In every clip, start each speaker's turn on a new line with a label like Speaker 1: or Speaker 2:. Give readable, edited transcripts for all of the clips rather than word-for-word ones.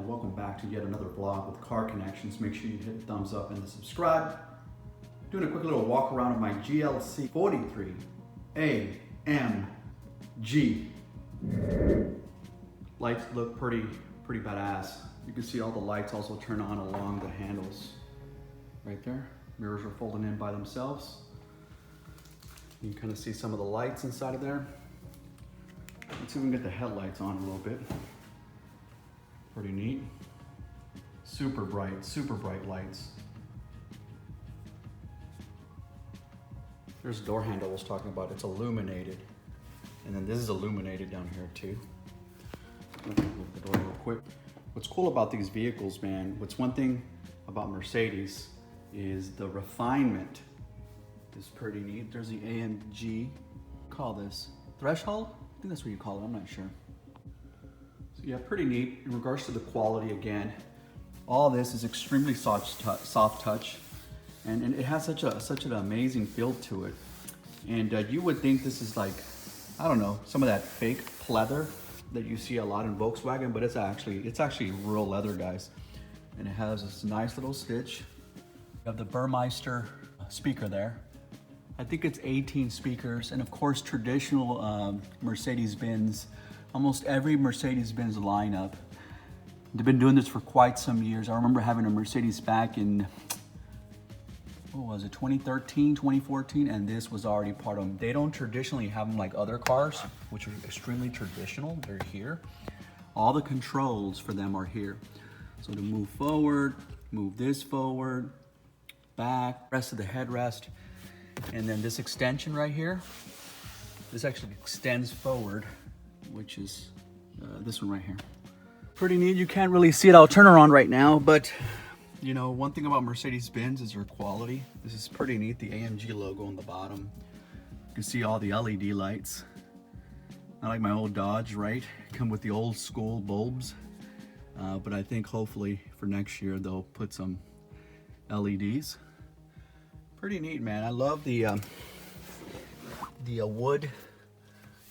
Speaker 1: Welcome back to yet another vlog with Car Connections. Make sure you hit the thumbs up and the subscribe. Doing a quick little walk around of my GLC43 AMG. Lights look pretty badass. You can see all the lights also turn on along the handles right there. Mirrors are folding in by themselves. You can kind of see some of the lights inside of there. Let's see if we can get the headlights on a little bit. Pretty neat. Super bright lights. There's the door handle I was talking about. It's illuminated. And then this is illuminated down here too. Let me move the door real quick. What's cool about these vehicles, man, what's one thing about Mercedes is the refinement. It's pretty neat. There's the AMG. Call this threshold? I think that's what you call it, I'm not sure. So yeah, pretty neat. In regards to the quality, again, all this is extremely soft touch, and it has such an amazing feel to it. And you would think this is like, I don't know, some of that fake pleather that you see a lot in Volkswagen, but it's actually real leather, guys. And it has this nice little stitch. You have the Burmeister speaker there. I think it's 18 speakers, and of course traditional Mercedes-Benz. Almost every Mercedes-Benz lineup. They've been doing this for quite some years. I remember having a Mercedes back in, what was it, 2013, 2014, and this was already part of them. They don't traditionally have them like other cars, which are extremely traditional. They're here. All the controls for them are here. So to move forward, move this forward, back, rest of the headrest, and then this extension right here, this actually extends forward, which is this one right here. Pretty neat. You can't really see it. I'll turn her on right now, but you know, one thing about Mercedes-Benz is their quality. This is pretty neat. The AMG logo on the bottom. You can see all the LED lights. I like my old Dodge, right? Come with the old school bulbs. But I think hopefully for next year they'll put some LEDs. Pretty neat, man. I love the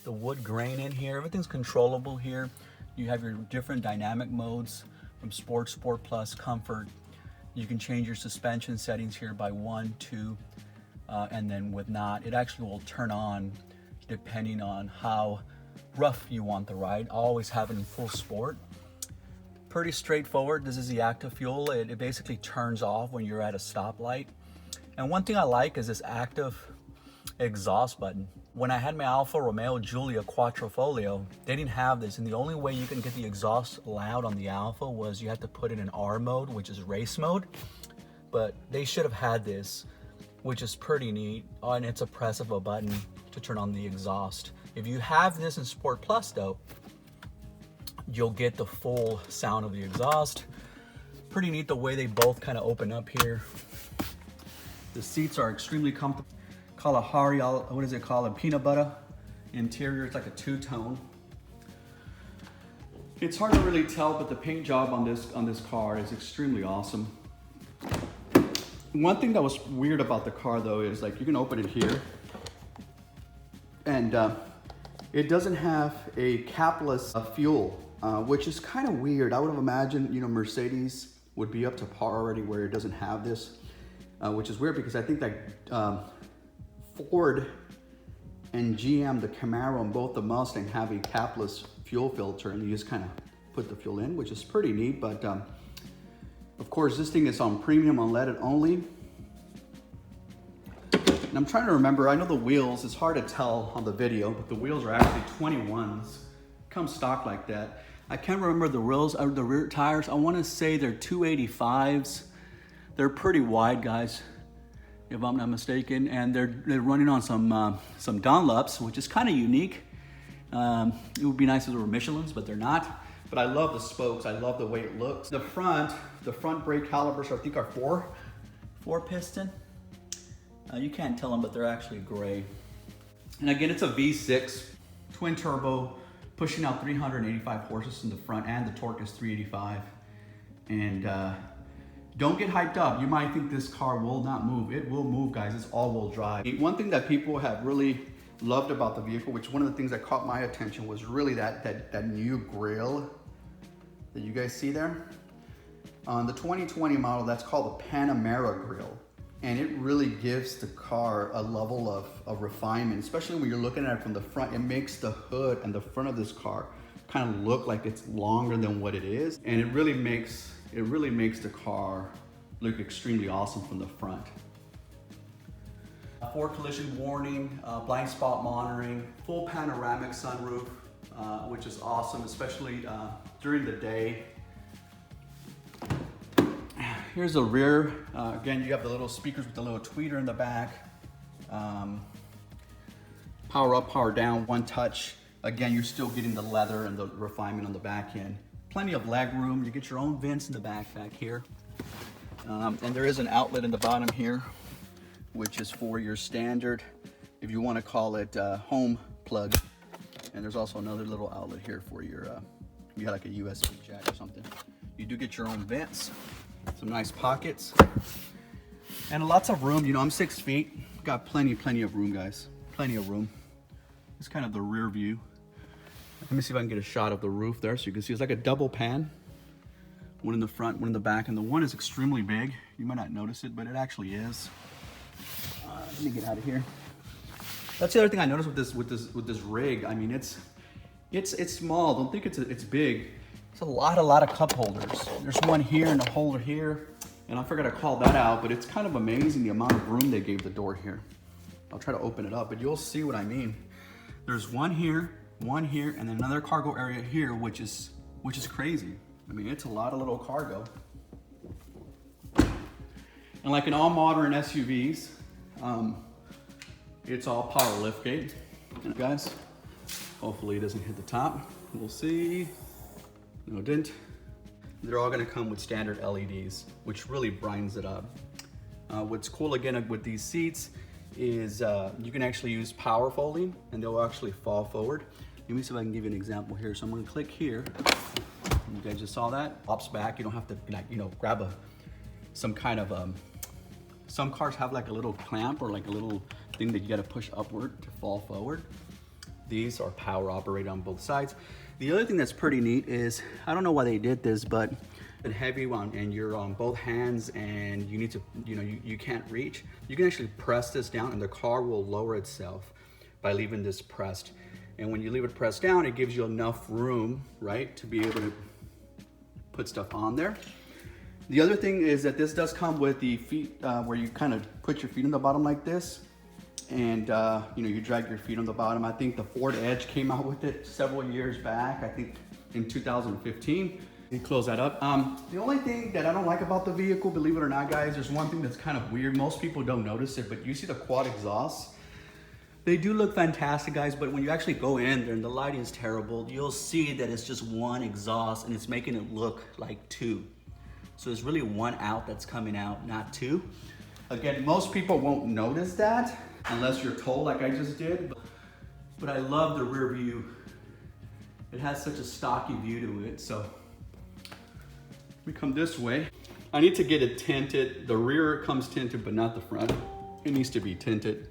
Speaker 1: wood grain in here. Everything's controllable here. You have your different dynamic modes from Sport, Sport Plus, Comfort. You can change your suspension settings here by 1, 2, and then with not. It actually will turn on depending on how rough you want the ride. I always have it in full sport. Pretty straightforward. This is the active fuel. It basically turns off when you're at a stoplight. And one thing I like is this active exhaust button. When I had my Alfa Romeo Giulia Quattrofoglio, they didn't have this, and the only way you can get the exhaust loud on the Alfa was you had to put it in R mode, which is race mode. But they should have had this, which is pretty neat. Oh, and it's a press of a button to turn on the exhaust. If you have this in Sport Plus though, you'll get the full sound of the exhaust. Pretty neat the way they both kind of open up here. The seats are extremely comfortable. Kalahari, what is it called? A peanut butter interior. It's like a two-tone. It's hard to really tell, but the paint job on this car is extremely awesome. One thing that was weird about the car though is like you can open it here, and it doesn't have a capless fuel, which is kind of weird. I would have imagined, you know, Mercedes would be up to par already where it doesn't have this. Which is weird because I think that Ford and GM, the Camaro, and both the Mustang have a capless fuel filter, and you just kind of put the fuel in, which is pretty neat. But of course, this thing is on premium unleaded only. And I'm trying to remember, I know the wheels, it's hard to tell on the video, but the wheels are actually 21s. Come stock like that. I can't remember the wheels, the rear tires. I want to say they're 285s. They're pretty wide, guys, if I'm not mistaken, and they're running on some Dunlops, which is kind of unique. It would be nice if they were Michelins, but they're not. But I love the spokes. I love the way it looks. The front brake calipers, I think, are four piston. You can't tell them, but they're actually gray. And again, it's a V6 twin turbo, pushing out 385 horses in the front, and the torque is 385. And don't get hyped up. You might think this car will not move. It will move, guys. It's all-wheel drive. One thing that people have really loved about the vehicle, which one of the things that caught my attention was really that new grille. that you guys see there. On the 2020 model, that's called the Panamera Grill. And it really gives the car a level of refinement, especially when you're looking at it from the front. It makes the hood and the front of this car kind of look like it's longer than what it is. And it really makes the car look extremely awesome from the front. Forward collision warning, blind spot monitoring, full panoramic sunroof, which is awesome, especially during the day. Here's the rear. Again, you have the little speakers with the little tweeter in the back. Power up, power down, one touch. Again, you're still getting the leather and the refinement on the back end. Plenty of leg room. You get your own vents in the back here. And there is an outlet in the bottom here, which is for your standard, if you want to call it home plug. And there's also another little outlet here for your, you got like a USB jack or something. You do get your own vents, some nice pockets, and lots of room. You know, I'm 6 feet, got plenty of room, guys. Plenty of room. It's kind of the rear view. Let me see if I can get a shot of the roof there so you can see it's like a double pan. One in the front, one in the back, and the one is extremely big. You might not notice it, but it actually is. Let me get out of here. That's the other thing I noticed with this rig. I mean, it's small. Don't think it's big. It's a lot of cup holders. There's one here and a holder here, and I forgot to call that out. But it's kind of amazing the amount of room they gave the door here. I'll try to open it up, but you'll see what I mean. There's one here, and then another cargo area here, which is crazy. I mean, it's a lot of little cargo. And like in all modern SUVs, it's all power liftgate. And guys, hopefully it doesn't hit the top. We'll see. No dent. They're all gonna come with standard LEDs, which really brightens it up. What's cool again with these seats is you can actually use power folding and they'll actually fall forward. Let me see if I can give you an example here. So I'm gonna click here. You guys just saw that? Pops back. You don't have to, like, you know, grab some kind of some cars have like a little clamp or like a little thing that you got to push upward to fall forward. These are power operated on both sides. The other thing that's pretty neat is, I don't know why they did this, but it's heavy one and you're on both hands and you need to, you know, you can't reach. You can actually press this down and the car will lower itself by leaving this pressed. And when you leave it pressed down, it gives you enough room, right, to be able to put stuff on there. The other thing is that this does come with the feet where you kind of put your feet on the bottom like this, and you know, you drag your feet on the bottom. I think the Ford Edge came out with it several years back. I think in 2015. You close that up. The only thing that I don't like about the vehicle, believe it or not, guys, there's one thing that's kind of weird. Most people don't notice it, but you see the quad exhausts. They do look fantastic, guys, but when you actually go in there and the lighting is terrible, you'll see that it's just one exhaust and it's making it look like two. So there's really one out that's coming out, not two. Again, most people won't notice that unless you're told like I just did, but I love the rear view. It has such a stocky view to it, so. We come this way. I need to get it tinted. The rear comes tinted, but not the front. It needs to be tinted.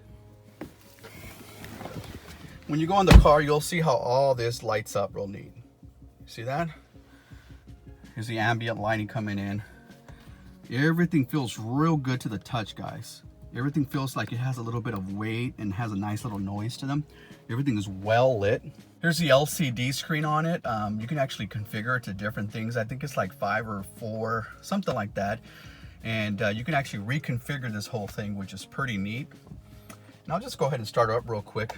Speaker 1: When you go in the car, you'll see how all this lights up real neat. See that? Here's the ambient lighting coming in. Everything feels real good to the touch, guys. Everything feels like it has a little bit of weight and has a nice little noise to them. Everything is well lit. Here's the LCD screen on it. You can actually configure it to different things. I think it's like 5 or 4, something like that. And you can actually reconfigure this whole thing, which is pretty neat. And I'll just go ahead and start it up real quick.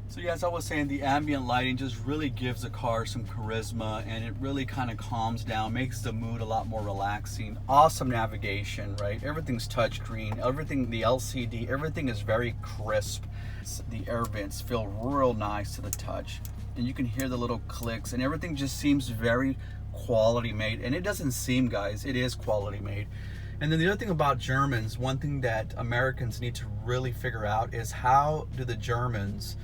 Speaker 1: So yeah, as I was saying, the ambient lighting just really gives the car some charisma, and it really kind of calms down, makes the mood a lot more relaxing. Awesome navigation, right? Everything's touchscreen, everything, the LCD, everything is very crisp. The air vents feel real nice to the touch, and you can hear the little clicks, and everything just seems very quality made. And it doesn't seem, guys, it is quality made. And then the other thing about Germans, one thing that Americans need to really figure out is how do the Germans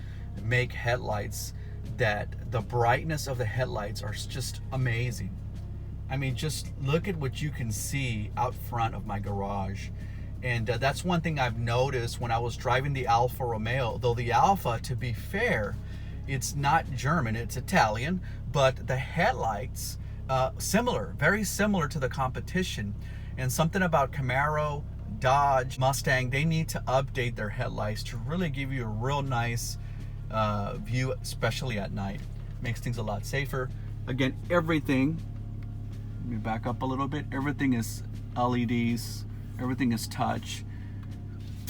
Speaker 1: make headlights that the brightness of the headlights are just amazing. I mean, just look at what you can see out front of my garage. And that's one thing I've noticed when I was driving the Alfa Romeo, though the Alfa, to be fair, It's not German, it's Italian, but the headlights, similar, very similar to the competition. And something about Camaro, Dodge, Mustang, they need to update their headlights to really give you a real nice view, especially at night. Makes things a lot safer. Again, everything, let me back up a little bit, everything is LEDs, everything is touch.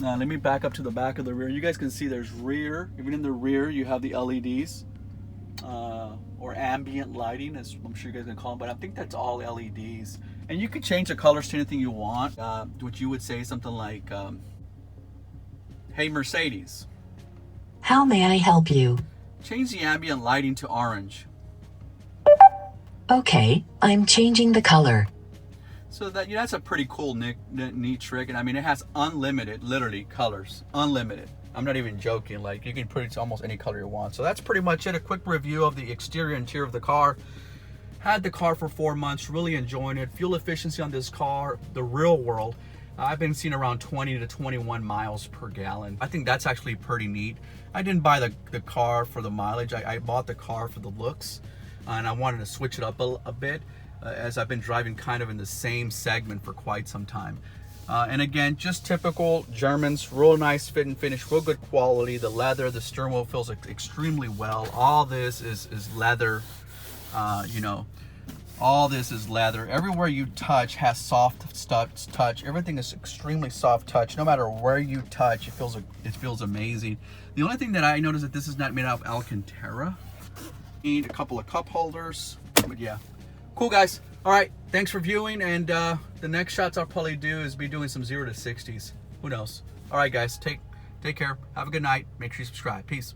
Speaker 1: Now let me back up to the back of the rear. You guys can see there's rear, even in the rear you have the LEDs, or ambient lighting, as I'm sure you guys can call them, but I think that's all LEDs. And you can change the colors to anything you want, which you would say something like, hey Mercedes,
Speaker 2: how may I help you?
Speaker 1: Change the ambient lighting to orange.
Speaker 2: Okay, I'm changing the color.
Speaker 1: So that, that's a pretty cool neat trick. And I mean, it has unlimited, literally, colors, unlimited. I'm not even joking. Like, you can put it to almost any color you want. So that's pretty much it. A quick review of the exterior and interior of the car. Had the car for 4 months, really enjoying it. Fuel efficiency on this car, the real world, I've been seeing around 20 to 21 miles per gallon. I think that's actually pretty neat. I didn't buy the car for the mileage. I bought the car for the looks, and I wanted to switch it up a bit, as I've been driving kind of in the same segment for quite some time. And again, just typical Germans, real nice fit and finish, real good quality. The leather, the steering wheel feels extremely well. All this is leather, you know, all this is leather. Everywhere you touch has soft touch. Everything is extremely soft touch. No matter where you touch, it feels amazing. The only thing that I noticed that this is not made out of Alcantara. Need a couple of cup holders, but yeah. Cool, guys. All right, thanks for viewing, and the next shots I'll probably do is be doing some 0 to 60s. Who knows? All right, guys, take care. Have a good night. Make sure you subscribe. Peace.